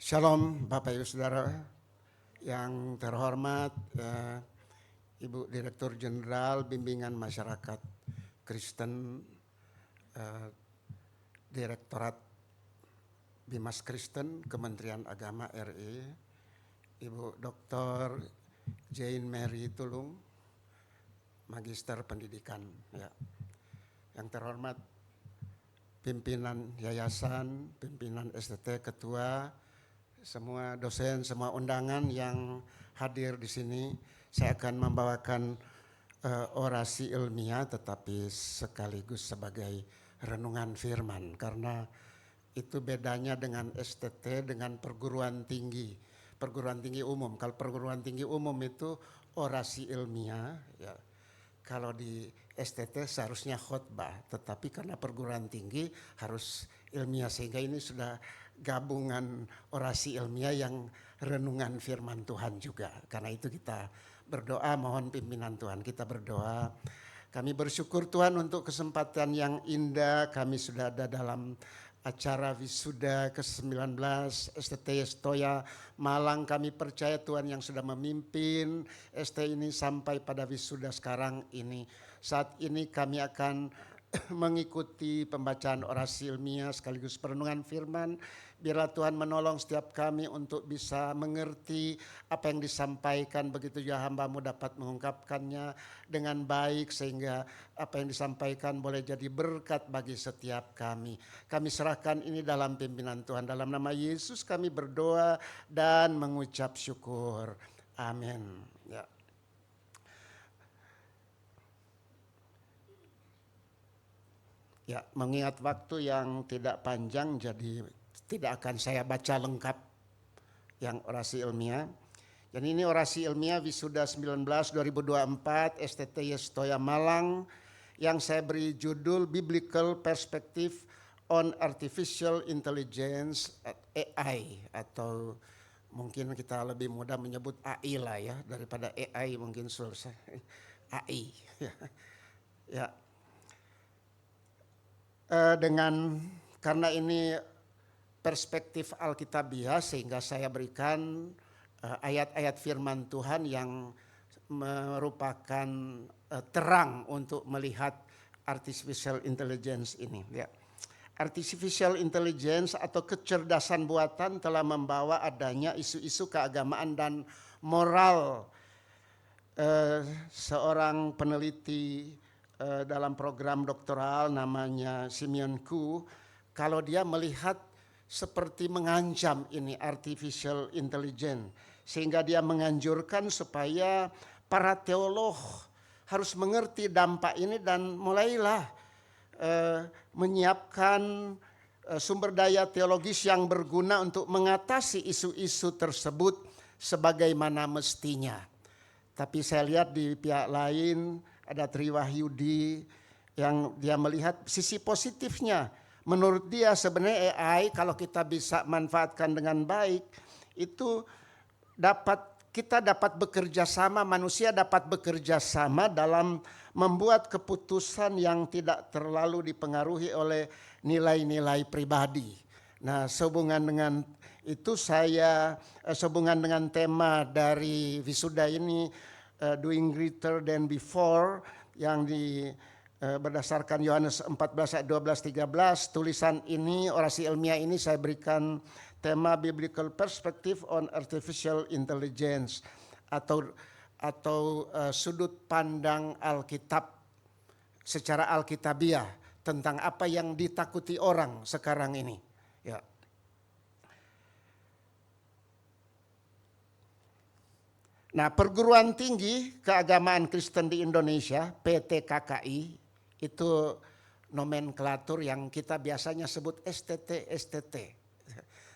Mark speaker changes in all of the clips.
Speaker 1: Shalom Bapak Ibu Saudara yang terhormat, Ibu Direktur Jenderal Bimbingan Masyarakat Kristen, Direktorat Bimas Kristen Kementerian Agama RI, Ibu Dr. Jane Mary Tulung, Magister Pendidikan. Ya. Yang terhormat pimpinan yayasan, pimpinan STT, ketua, semua dosen, semua undangan yang hadir di sini. Saya akan membawakan orasi ilmiah tetapi sekaligus sebagai renungan firman, karena itu bedanya dengan STT dengan perguruan tinggi umum. Kalau perguruan tinggi umum itu orasi ilmiah, ya. Kalau di STT seharusnya khotbah, tetapi karena perguruan tinggi harus ilmiah, sehingga ini sudah gabungan orasi ilmiah yang renungan firman Tuhan juga. Karena itu kita berdoa, mohon pimpinan Tuhan. Kita berdoa. Kami bersyukur Tuhan untuk kesempatan yang indah. Kami sudah ada dalam acara wisuda ke-19 STT Stoya Malang. Kami percaya Tuhan yang sudah memimpin ST ini sampai pada wisuda sekarang ini. Saat ini kami akan mengikuti pembacaan orasi ilmiah sekaligus perenungan firman. Biarlah Tuhan menolong setiap kami untuk bisa mengerti apa yang disampaikan, begitu juga hamba-Mu dapat mengungkapkannya dengan baik sehingga apa yang disampaikan boleh jadi berkat bagi setiap kami. Kami serahkan ini dalam pimpinan Tuhan. Dalam nama Yesus kami berdoa dan mengucap syukur. Amin. Ya. Ya, mengingat waktu yang tidak panjang, jadi tidak akan saya baca lengkap yang orasi ilmiah. Dan ini orasi ilmiah wisuda 19 2024 STT Stoya Malang yang saya beri judul Biblical Perspective on Artificial Intelligence AI, atau mungkin kita lebih mudah menyebut AI lah ya, daripada AI mungkin selesai. AI. Ya. Karena ini perspektif Alkitabiah, sehingga saya berikan ayat-ayat firman Tuhan yang merupakan terang untuk melihat artificial intelligence ini. Ya. Artificial intelligence atau kecerdasan buatan telah membawa adanya isu-isu keagamaan dan moral. Seorang peneliti dalam program doktoral namanya Simeon Koo, kalau dia melihat seperti mengancam ini artificial intelligence, sehingga dia menganjurkan supaya para teolog harus mengerti dampak ini dan mulailah menyiapkan sumber daya teologis yang berguna untuk mengatasi isu-isu tersebut sebagaimana mestinya. Tapi saya lihat di pihak lain ada Triwahyudi yang dia melihat sisi positifnya. Menurut dia sebenarnya AI kalau kita bisa manfaatkan dengan baik itu kita dapat bekerja sama, manusia dapat bekerja sama dalam membuat keputusan yang tidak terlalu dipengaruhi oleh nilai-nilai pribadi. Nah, sehubungan dengan itu sehubungan dengan tema dari wisuda ini, Doing Greater Than Before, yang berdasarkan Yohanes 14 ayat 12-13, tulisan ini, orasi ilmiah ini saya berikan tema Biblical Perspective on Artificial Intelligence, atau sudut pandang Alkitab secara Alkitabiah tentang apa yang ditakuti orang sekarang ini. Ya. Nah, Perguruan Tinggi Keagamaan Kristen di Indonesia, PTKKI, itu nomenklatur yang kita biasanya sebut STT.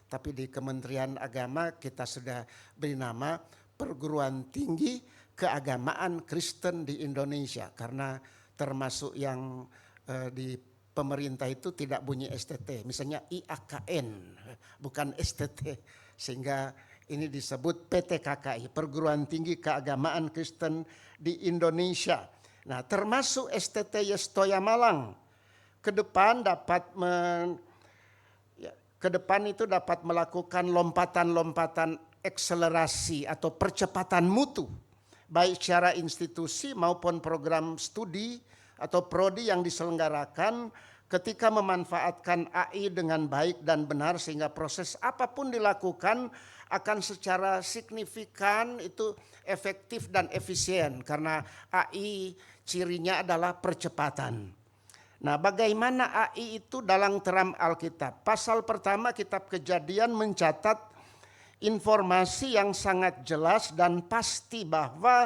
Speaker 1: Tapi di Kementerian Agama kita sudah beri nama Perguruan Tinggi Keagamaan Kristen di Indonesia, karena termasuk yang di pemerintah itu tidak bunyi STT, misalnya IAKN, bukan STT, sehingga ini disebut PTKKI, Perguruan Tinggi Keagamaan Kristen di Indonesia. Nah, termasuk STT Stoya Malang ke depan dapat ke depan itu dapat melakukan lompatan-lompatan akselerasi atau percepatan mutu, baik secara institusi maupun program studi atau prodi yang diselenggarakan ketika memanfaatkan AI dengan baik dan benar, sehingga proses apapun dilakukan akan secara signifikan itu efektif dan efisien, karena AI cirinya adalah percepatan. Nah, bagaimana AI itu dalam terang Alkitab? Pasal pertama kitab Kejadian mencatat informasi yang sangat jelas dan pasti bahwa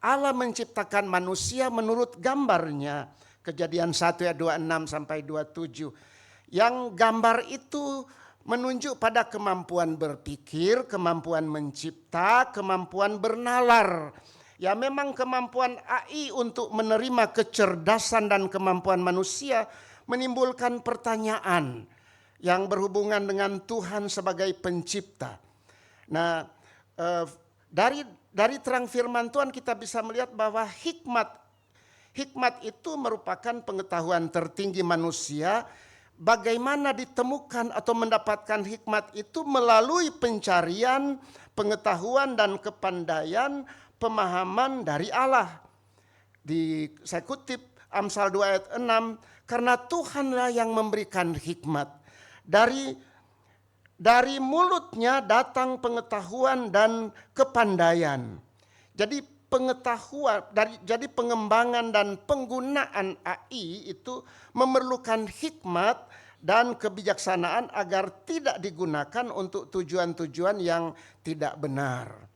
Speaker 1: Allah menciptakan manusia menurut gambarnya. Kejadian 1 ayat 26 sampai 27. Yang gambar itu menunjuk pada kemampuan berpikir, kemampuan mencipta, kemampuan bernalar. Ya, memang kemampuan AI untuk menerima kecerdasan dan kemampuan manusia menimbulkan pertanyaan yang berhubungan dengan Tuhan sebagai pencipta. Nah, dari terang firman Tuhan kita bisa melihat bahwa hikmat itu merupakan pengetahuan tertinggi manusia. Bagaimana ditemukan atau mendapatkan hikmat itu melalui pencarian, pengetahuan dan kepandaian, pemahaman dari Allah. Saya kutip Amsal 2 ayat 6, karena Tuhanlah yang memberikan hikmat. Dari mulutnya datang pengetahuan dan kepandaian. Jadi jadi pengembangan dan penggunaan AI itu memerlukan hikmat dan kebijaksanaan agar tidak digunakan untuk tujuan-tujuan yang tidak benar.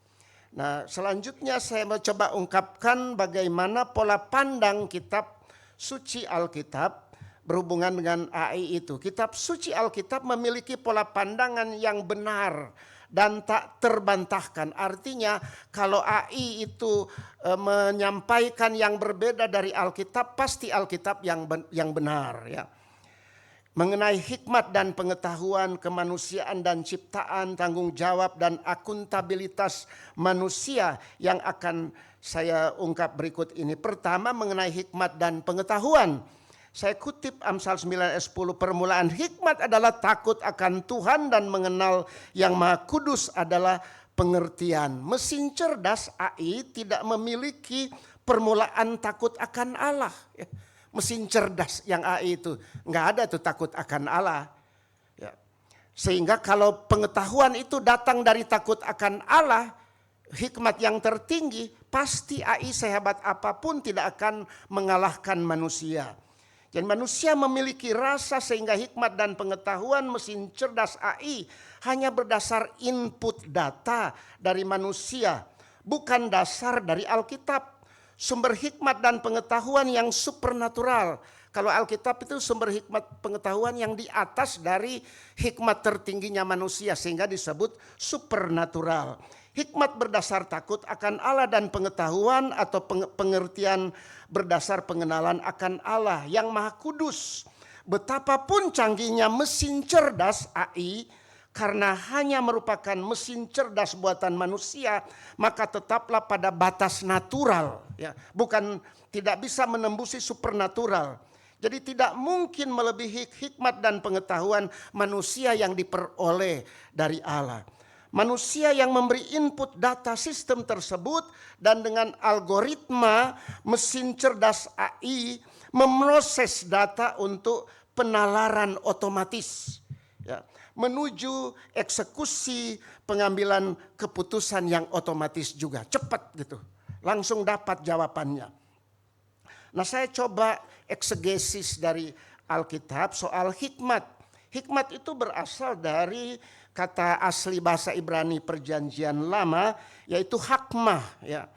Speaker 1: Nah, selanjutnya saya mau coba ungkapkan bagaimana pola pandang kitab suci Alkitab berhubungan dengan AI itu. Kitab suci Alkitab memiliki pola pandangan yang benar dan tak terbantahkan. Artinya kalau AI itu menyampaikan yang berbeda dari Alkitab, pasti Alkitab yang benar, ya. Mengenai hikmat dan pengetahuan, kemanusiaan dan ciptaan, tanggung jawab dan akuntabilitas manusia yang akan saya ungkap berikut ini. Pertama, mengenai hikmat dan pengetahuan. Saya kutip Amsal 9 ayat 10, permulaan hikmat adalah takut akan Tuhan dan mengenal yang Maha Kudus adalah pengertian. Mesin cerdas AI tidak memiliki permulaan takut akan Allah. Mesin cerdas yang AI itu nggak ada tuh takut akan Allah. Ya. Sehingga kalau pengetahuan itu datang dari takut akan Allah, hikmat yang tertinggi, pasti AI sehebat apapun tidak akan mengalahkan manusia. Dan manusia memiliki rasa sehingga hikmat dan pengetahuan mesin cerdas AI hanya berdasar input data dari manusia, bukan dasar dari Alkitab. Sumber hikmat dan pengetahuan yang supernatural. Kalau Alkitab itu sumber hikmat pengetahuan yang di atas dari hikmat tertingginya manusia, sehingga disebut supernatural. Hikmat berdasar takut akan Allah dan pengetahuan atau pengertian berdasar pengenalan akan Allah yang Maha Kudus. Betapapun canggihnya mesin cerdas AI, karena hanya merupakan mesin cerdas buatan manusia, maka tetaplah pada batas natural, ya, bukan tidak bisa menembusi supernatural. Jadi tidak mungkin melebihi hikmat dan pengetahuan manusia yang diperoleh dari Allah. Manusia yang memberi input data sistem tersebut, dan dengan algoritma mesin cerdas AI memproses data untuk penalaran otomatis, ya, menuju eksekusi pengambilan keputusan yang otomatis juga. Cepat gitu, langsung dapat jawabannya. Nah, saya coba eksegesis dari Alkitab soal hikmat. Hikmat itu berasal dari kata asli bahasa Ibrani Perjanjian Lama, yaitu hakmah, ya.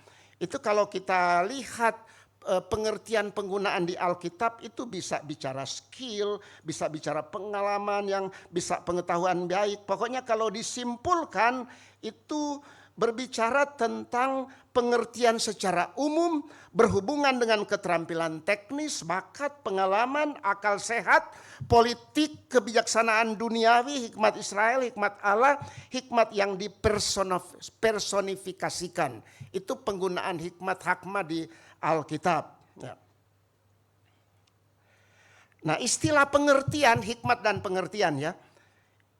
Speaker 1: Itu kalau kita lihat pengertian penggunaan di Alkitab itu bisa bicara skill, bisa bicara pengalaman, yang bisa pengetahuan baik. Pokoknya kalau disimpulkan itu berbicara tentang pengertian secara umum berhubungan dengan keterampilan teknis, bakat, pengalaman, akal sehat, politik, kebijaksanaan duniawi, hikmat Israel, hikmat Allah, hikmat yang dipersonifikasikan. Itu penggunaan hikmat hakmah di Alkitab. Ya. Nah, istilah pengertian, hikmat dan pengertian, ya,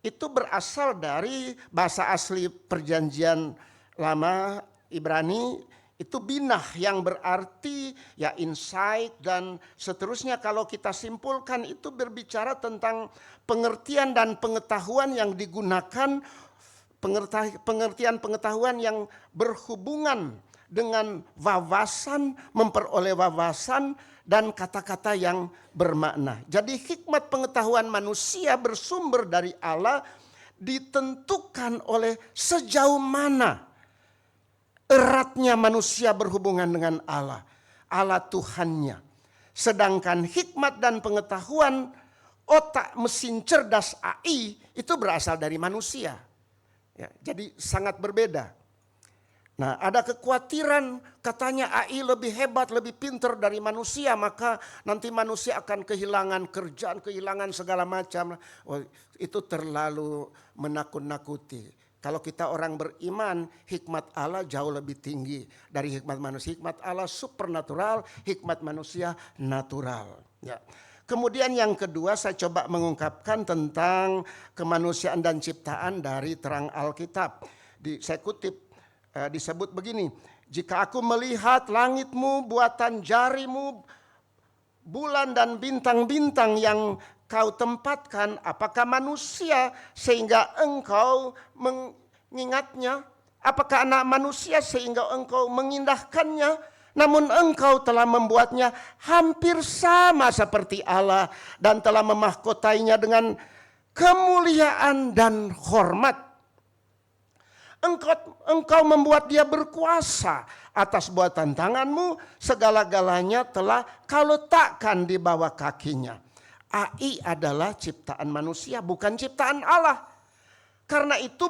Speaker 1: itu berasal dari bahasa asli Perjanjian Lama Ibrani, itu binah yang berarti ya insight dan seterusnya. Kalau kita simpulkan itu berbicara tentang pengertian dan pengetahuan yang digunakan, pengertian pengetahuan yang berhubungan dengan wawasan, memperoleh wawasan dan kata-kata yang bermakna. Jadi hikmat pengetahuan manusia bersumber dari Allah, ditentukan oleh sejauh mana eratnya manusia berhubungan dengan Allah, Allah Tuhannya. Sedangkan hikmat dan pengetahuan otak mesin cerdas AI itu berasal dari manusia. Ya, jadi sangat berbeda. Nah, ada kekhawatiran katanya AI lebih hebat, lebih pintar dari manusia, maka nanti manusia akan kehilangan kerjaan, kehilangan segala macam. Oh, itu terlalu menakut-nakuti. Kalau kita orang beriman, hikmat Allah jauh lebih tinggi dari hikmat manusia. Hikmat Allah supernatural, hikmat manusia natural. Ya. Kemudian yang kedua, saya coba mengungkapkan tentang kemanusiaan dan ciptaan dari terang Alkitab. Saya kutip, disebut begini, jika aku melihat langitmu, buatan jarimu, bulan dan bintang-bintang yang kau tempatkan, apakah manusia sehingga engkau mengingatnya? Apakah anak manusia sehingga engkau mengindahkannya? Namun engkau telah membuatnya hampir sama seperti Allah dan telah memahkotainya dengan kemuliaan dan hormat. Engkau membuat dia berkuasa atas buatan tanganmu, segala-galanya telah kau letakkan di bawah kakinya. AI adalah ciptaan manusia, bukan ciptaan Allah. Karena itu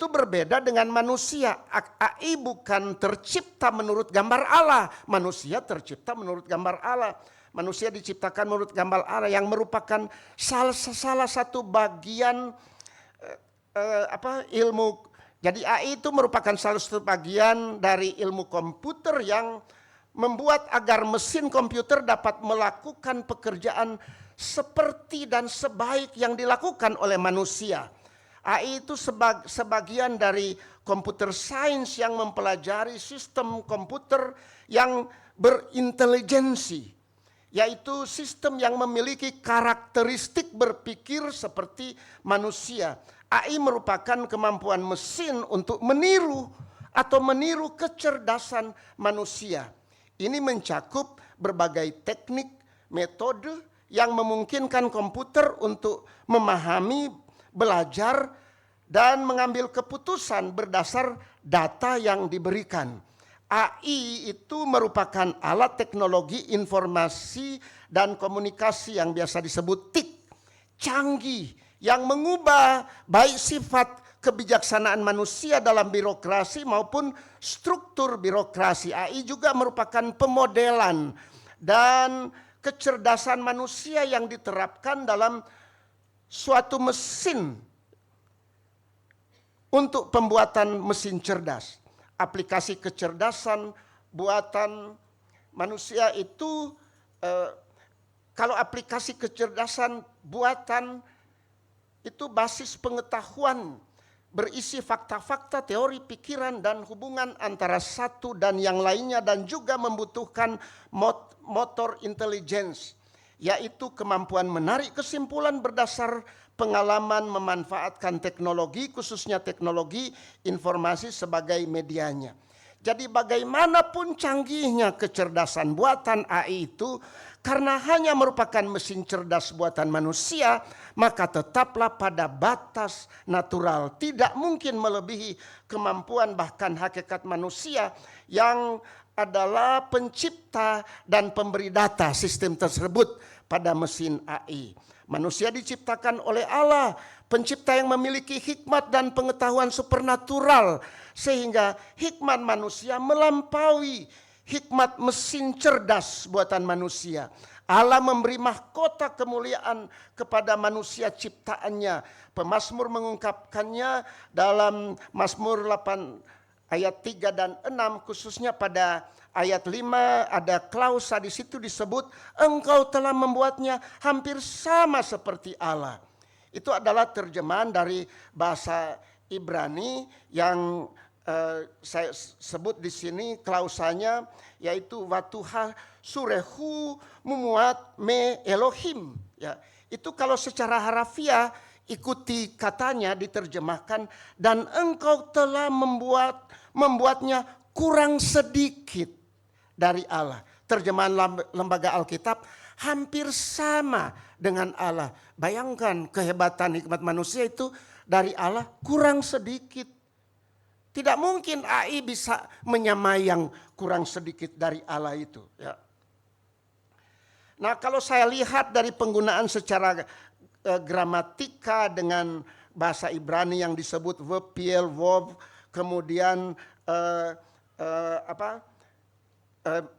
Speaker 1: berbeda dengan manusia. AI bukan tercipta menurut gambar Allah, manusia tercipta menurut gambar Allah. Manusia diciptakan menurut gambar Allah yang merupakan salah satu bagian ilmu. Jadi AI itu merupakan salah satu bagian dari ilmu komputer yang membuat agar mesin komputer dapat melakukan pekerjaan seperti dan sebaik yang dilakukan oleh manusia. AI itu sebagian dari computer science yang mempelajari sistem komputer yang berintelijensi, yaitu sistem yang memiliki karakteristik berpikir seperti manusia. AI merupakan kemampuan mesin untuk meniru kecerdasan manusia. Ini mencakup berbagai teknik, metode yang memungkinkan komputer untuk memahami, belajar, dan mengambil keputusan berdasar data yang diberikan. AI itu merupakan alat teknologi informasi dan komunikasi yang biasa disebut TIC, canggih, yang mengubah baik sifat kebijaksanaan manusia dalam birokrasi maupun struktur birokrasi. AI juga merupakan pemodelan dan kecerdasan manusia yang diterapkan dalam suatu mesin untuk pembuatan mesin cerdas. Aplikasi kecerdasan buatan manusia itu, kalau aplikasi kecerdasan buatan itu basis pengetahuan, berisi fakta-fakta, teori, pikiran, dan hubungan antara satu dan yang lainnya, dan juga membutuhkan motor intelligence, yaitu kemampuan menarik kesimpulan berdasar pengalaman memanfaatkan teknologi, khususnya teknologi informasi sebagai medianya. Jadi bagaimanapun canggihnya kecerdasan buatan AI itu, karena hanya merupakan mesin cerdas buatan manusia, maka tetaplah pada batas natural. Tidak mungkin melebihi kemampuan bahkan hakikat manusia yang adalah pencipta dan pemberi data sistem tersebut pada mesin AI. Manusia diciptakan oleh Allah, pencipta yang memiliki hikmat dan pengetahuan supernatural, sehingga hikmat manusia melampaui hikmat mesin cerdas buatan manusia. Allah memberi mahkota kemuliaan kepada manusia ciptaannya. Pemazmur mengungkapkannya dalam Mazmur 8 ayat 3 dan 6, khususnya pada ayat 5 ada klausa di situ disebut, engkau telah membuatnya hampir sama seperti Allah. Itu adalah terjemahan dari bahasa Ibrani yang saya sebut di sini klausanya, yaitu watuha surehu mumuat me Elohim. Ya, itu kalau secara harafiah ikuti katanya diterjemahkan, dan engkau telah membuatnya kurang sedikit dari Allah. Terjemahan Lembaga Alkitab hampir sama dengan Allah. Bayangkan kehebatan hikmat manusia itu dari Allah kurang sedikit. Tidak mungkin AI bisa menyamai yang kurang sedikit dari Allah itu. Ya. Nah, kalau saya lihat dari penggunaan secara gramatika dengan bahasa Ibrani yang disebut verb piel verb, kemudian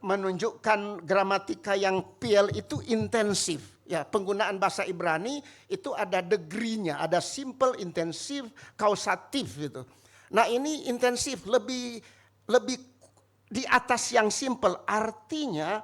Speaker 1: menunjukkan gramatika yang piel itu intensif. Ya, penggunaan bahasa Ibrani itu ada degree-nya, ada simple, intensif, kausatif gitu. Nah, ini intensif, lebih di atas yang simple. Artinya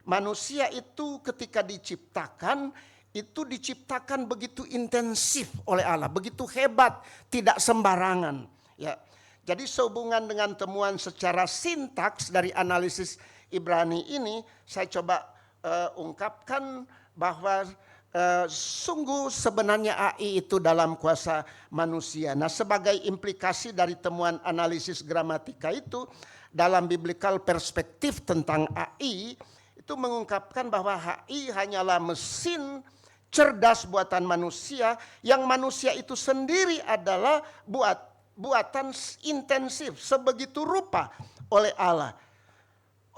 Speaker 1: manusia itu ketika diciptakan, itu diciptakan begitu intensif oleh Allah, begitu hebat, tidak sembarangan. Ya, jadi sehubungan dengan temuan secara sintaks dari analisis Ibrani ini, saya coba ungkapkan bahwa sungguh sebenarnya AI itu dalam kuasa manusia. Nah, sebagai implikasi dari temuan analisis gramatika itu, dalam biblical perspektif tentang AI, itu mengungkapkan bahwa AI hanyalah mesin cerdas buatan manusia, yang manusia itu sendiri adalah buatan intensif sebegitu rupa oleh Allah.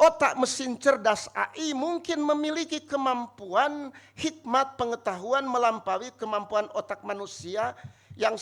Speaker 1: Otak mesin cerdas AI mungkin memiliki kemampuan hikmat pengetahuan melampaui kemampuan otak manusia, yang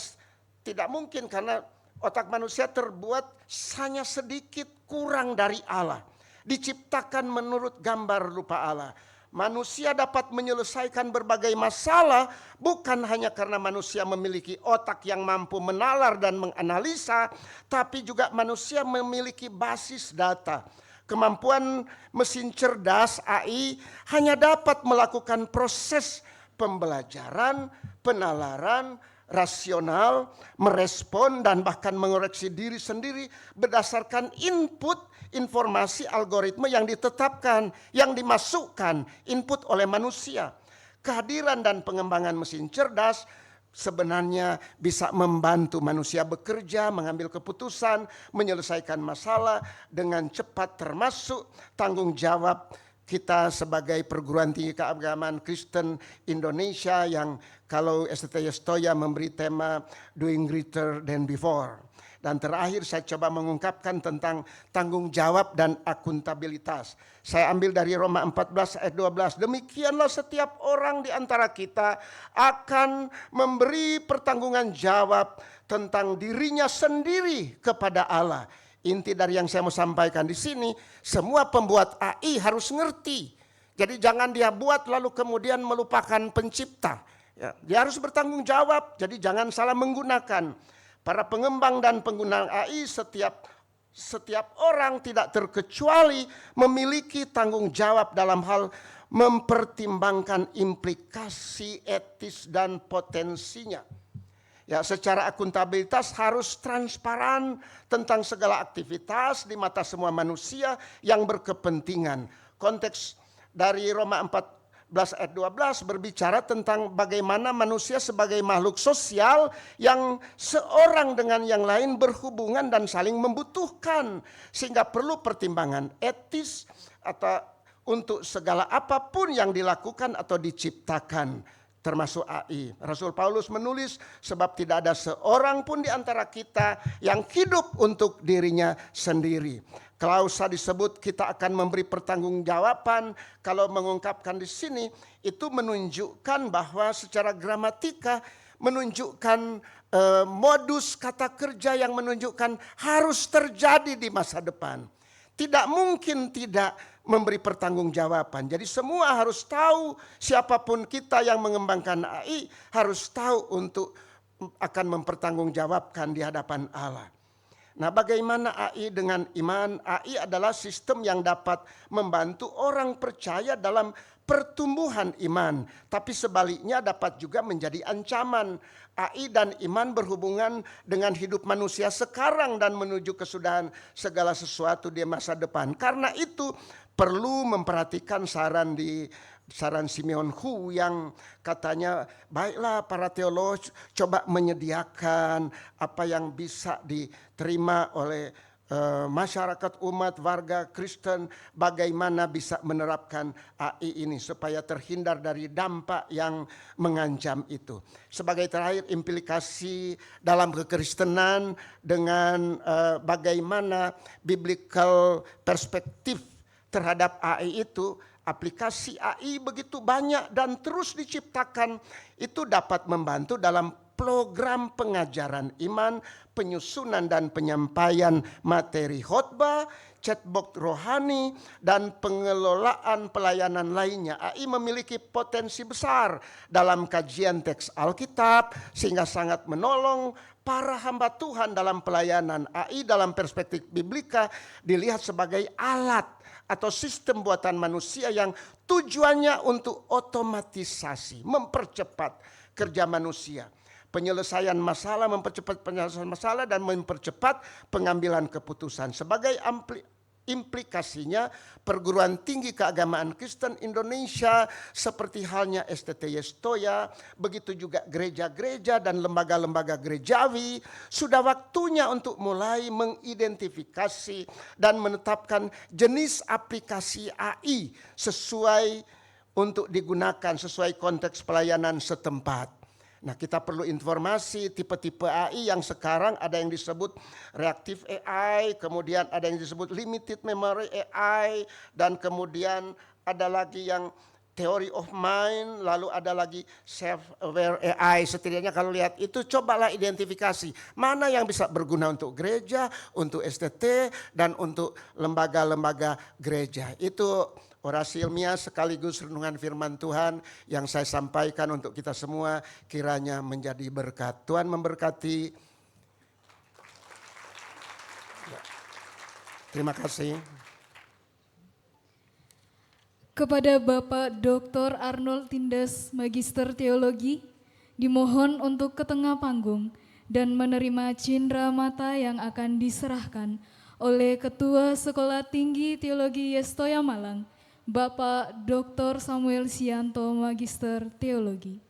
Speaker 1: tidak mungkin karena otak manusia terbuat hanya sedikit kurang dari Allah. Diciptakan menurut gambar rupa Allah. Manusia dapat menyelesaikan berbagai masalah bukan hanya karena manusia memiliki otak yang mampu menalar dan menganalisa, tapi juga manusia memiliki basis data. Kemampuan mesin cerdas AI hanya dapat melakukan proses pembelajaran, penalaran, rasional, merespon dan bahkan mengoreksi diri sendiri berdasarkan input informasi algoritma yang ditetapkan, yang dimasukkan input oleh manusia. Kehadiran dan pengembangan mesin cerdas sebenarnya bisa membantu manusia bekerja, mengambil keputusan, menyelesaikan masalah dengan cepat, termasuk tanggung jawab kita sebagai perguruan tinggi keagamaan Kristen Indonesia yang kalau STT Stoya memberi tema Doing Greater Than Before. Dan terakhir saya coba mengungkapkan tentang tanggung jawab dan akuntabilitas. Saya ambil dari Roma 14 ayat 12. Demikianlah setiap orang di antara kita akan memberi pertanggungan jawab tentang dirinya sendiri kepada Allah. Inti dari yang saya mau sampaikan di sini, semua pembuat AI harus ngerti. Jadi jangan dia buat lalu kemudian melupakan pencipta. Ya, dia harus bertanggung jawab, jadi jangan salah menggunakan. Para pengembang dan pengguna AI setiap orang tidak terkecuali memiliki tanggung jawab dalam hal mempertimbangkan implikasi etis dan potensinya. Ya, secara akuntabilitas harus transparan tentang segala aktivitas di mata semua manusia yang berkepentingan. Konteks dari Roma 14 ayat 12 berbicara tentang bagaimana manusia sebagai makhluk sosial yang seorang dengan yang lain berhubungan dan saling membutuhkan, sehingga perlu pertimbangan etis atau untuk segala apapun yang dilakukan atau diciptakan, termasuk AI. Rasul Paulus menulis, sebab tidak ada seorang pun di antara kita yang hidup untuk dirinya sendiri. Klausa disebut kita akan memberi pertanggungjawaban. Kalau mengungkapkan di sini itu menunjukkan bahwa secara gramatika menunjukkan modus kata kerja yang menunjukkan harus terjadi di masa depan. Tidak mungkin tidak memberi pertanggungjawaban. Jadi semua harus tahu, siapapun kita yang mengembangkan AI harus tahu untuk akan mempertanggungjawabkan di hadapan Allah. Nah, bagaimana AI dengan iman? AI adalah sistem yang dapat membantu orang percaya dalam pertumbuhan iman, tapi sebaliknya dapat juga menjadi ancaman. AI dan iman berhubungan dengan hidup manusia sekarang dan menuju kesudahan segala sesuatu di masa depan. Karena itu perlu memperhatikan saran Simeon Hu yang katanya, baiklah para teolog coba menyediakan apa yang bisa diterima oleh masyarakat umat warga Kristen, bagaimana bisa menerapkan AI ini supaya terhindar dari dampak yang mengancam itu. Sebagai terakhir, implikasi dalam kekristenan dengan bagaimana biblical perspektif terhadap AI itu. Aplikasi AI begitu banyak dan terus diciptakan, itu dapat membantu dalam program pengajaran iman, penyusunan dan penyampaian materi khotbah, chatbot rohani, dan pengelolaan pelayanan lainnya. AI memiliki potensi besar dalam kajian teks Alkitab sehingga sangat menolong para hamba Tuhan dalam pelayanan. AI dalam perspektif biblika dilihat sebagai alat atau sistem buatan manusia yang tujuannya untuk otomatisasi, mempercepat kerja manusia, penyelesaian masalah, mempercepat penyelesaian masalah dan mempercepat pengambilan keputusan. Sebagai implikasinya, perguruan tinggi keagamaan Kristen Indonesia seperti halnya STT Yestoya, begitu juga gereja-gereja dan lembaga-lembaga gerejawi, sudah waktunya untuk mulai mengidentifikasi dan menetapkan jenis aplikasi AI sesuai untuk digunakan sesuai konteks pelayanan setempat. Nah, kita perlu informasi tipe-tipe AI yang sekarang ada yang disebut reactive AI, kemudian ada yang disebut limited memory AI, dan kemudian ada lagi yang theory of mind, lalu ada lagi self-aware AI. Setidaknya kalau lihat itu, cobalah identifikasi mana yang bisa berguna untuk gereja, untuk STT, dan untuk lembaga-lembaga gereja. Itu orasi ilmiah sekaligus renungan firman Tuhan yang saya sampaikan untuk kita semua, kiranya menjadi berkat. Tuhan memberkati. Terima kasih.
Speaker 2: Kepada Bapak Dr. Arnold Tindas, Magister Teologi, dimohon untuk ke tengah panggung dan menerima cindera mata yang akan diserahkan oleh Ketua Sekolah Tinggi Teologi Yestoya Malang, Bapak Dr. Samuel Sianto, Magister Teologi.